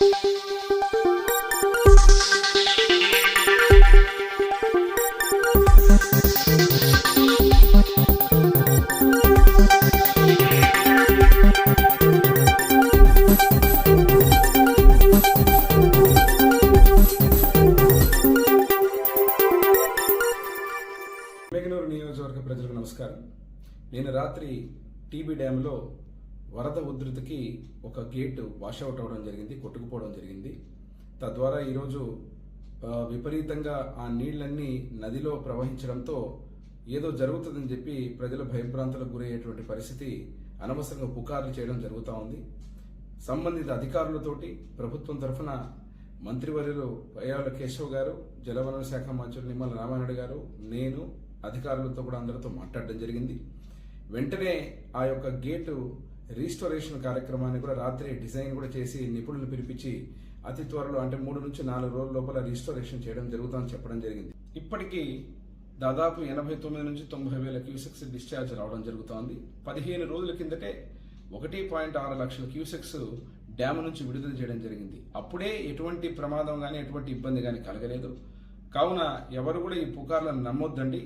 మేఘనూరు నియోజకవర్గ ప్రజలకు నమస్కారం. నేను రాత్రి టీబీ డ్యాంలో వరద ఉధృతికి ఒక గేటు వాషౌట్ అవడం జరిగింది, కొట్టుకుపోవడం జరిగింది. తద్వారా ఈరోజు విపరీతంగా ఆ నీళ్లన్నీ నదిలో ప్రవహించడంతో ఏదో జరుగుతుందని చెప్పి ప్రజలు భయభ్రాంతులకు గురయ్యేటువంటి పరిస్థితి, అనవసరంగా పుకార్లు చేయడం జరుగుతూ ఉంది. సంబంధిత అధికారులతోటి ప్రభుత్వం తరఫున మంత్రివర్యులు పయ్యావుల కేశవ్ గారు, జలవనరుల శాఖ మంత్రులు నిమ్మల రామారెడ్డి గారు, నేను అధికారులతో కూడా అందరితో మాట్లాడడం జరిగింది. వెంటనే ఆ యొక్క గేటు రీస్టోరేషన్ కార్యక్రమాన్ని కూడా రాత్రి డిజైన్ కూడా చేసి నిపుణులు పిలిపించి అతి త్వరలో అంటే 3 నుంచి 4 రోజుల లోపల రీస్టోరేషన్ చేయడం జరుగుతుందని చెప్పడం జరిగింది. ఇప్పటికీ దాదాపు 89 నుంచి 90 వేల క్యూసెక్స్ డిశ్చార్జ్ రావడం జరుగుతోంది. 15 రోజుల కిందటే 1.6 లక్షల క్యూసెక్స్ డ్యామ్ నుంచి విడుదల చేయడం జరిగింది. అప్పుడే ఎటువంటి ప్రమాదం కానీ ఎటువంటి ఇబ్బంది కానీ కలగలేదు. కావున ఎవరు కూడా ఈ పుకార్లను నమ్మొద్దండి.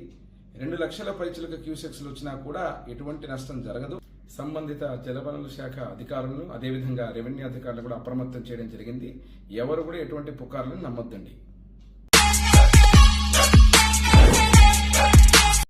2 లక్షల పైచిలకు క్యూసెక్స్లు వచ్చినా కూడా ఎటువంటి నష్టం జరగదు. సంబంధిత జలవనరుల శాఖ అధికారులను, అదేవిధంగా రెవెన్యూ అధికారులను కూడా అప్రమత్తం చేయడం జరిగింది. ఎవరు కూడా ఎటువంటి పుకార్లను నమ్మొద్దండి.